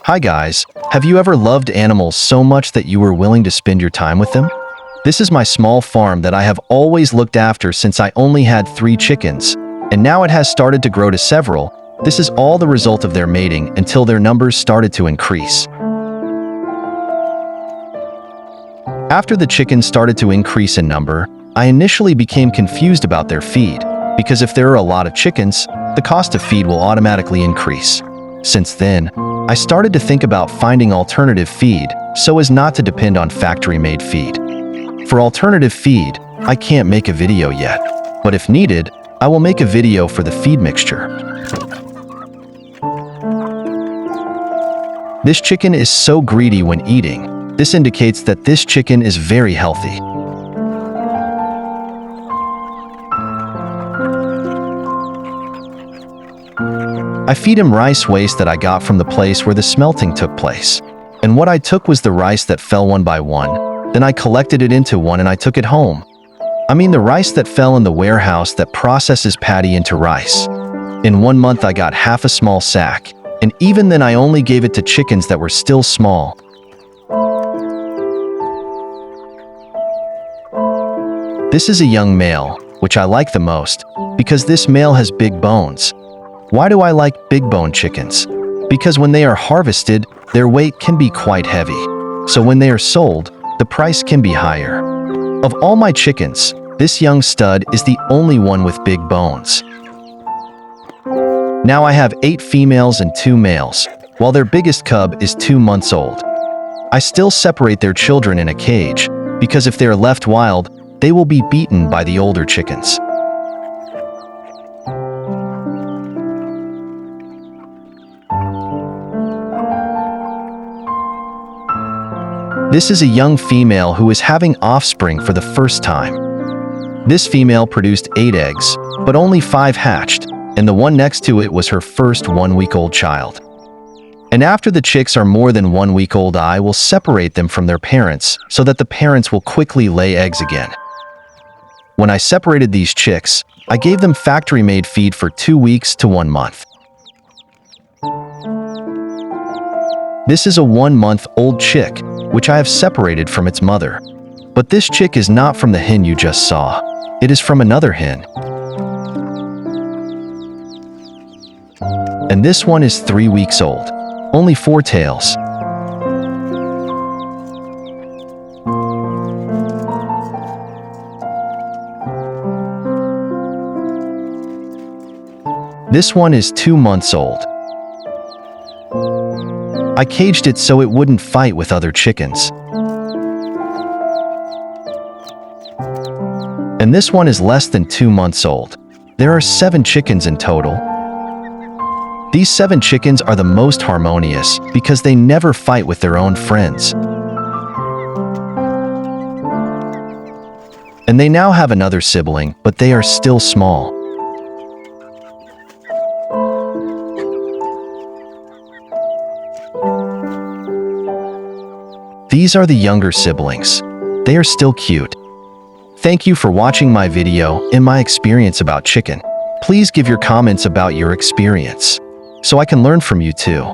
Hi guys, have you ever loved animals so much that you were willing to spend your time with them? This is my small farm that I have always looked after since I only had 3 chickens, and now it has started to grow to several. This is all the result of their mating until their numbers started to increase. After the chickens started to increase in number, I initially became confused about their feed, because if there are a lot of chickens, the cost of feed will automatically increase. Since then, I started to think about finding alternative feed so as not to depend on factory-made feed. For alternative feed, I can't make a video yet, but if needed, I will make a video for the feed mixture. This chicken is so greedy when eating. This indicates that this chicken is very healthy. I feed him rice waste that I got from the place where the smelting took place. And what I took was the rice that fell one by one. Then I collected it into one and I took it home. I mean the rice that fell in the warehouse that processes paddy into rice. In 1 month I got half a small sack, and even then I only gave it to chickens that were still small. This is a young male, which I like the most, because this male has big bones. Why do I like big bone chickens? Because when they are harvested, their weight can be quite heavy. So when they are sold, the price can be higher. Of all my chickens, this young stud is the only one with big bones. Now I have 8 females and 2 males, while their biggest cub is 2 months old. I still separate their children in a cage, because if they are left wild, they will be beaten by the older chickens. This is a young female who is having offspring for the first time. This female produced 8 eggs, but only 5 hatched, and the one next to it was her first 1-week-old child. And after the chicks are more than 1 week old, I will separate them from their parents so that the parents will quickly lay eggs again. When I separated these chicks, I gave them factory-made feed for 2 weeks to 1 month. This is a 1-month-old chick, which I have separated from its mother. But this chick is not from the hen you just saw. It is from another hen. And this one is 3 weeks old. Only 4 tails. This one is 2 months old. I caged it so it wouldn't fight with other chickens. And this one is less than 2 months old. There are 7 chickens in total. These 7 chickens are the most harmonious because they never fight with their own friends. And they now have another sibling, but they are still small. These are the younger siblings. They are still cute. Thank you for watching my video and my experience about chicken. Please give your comments about your experience, so I can learn from you too.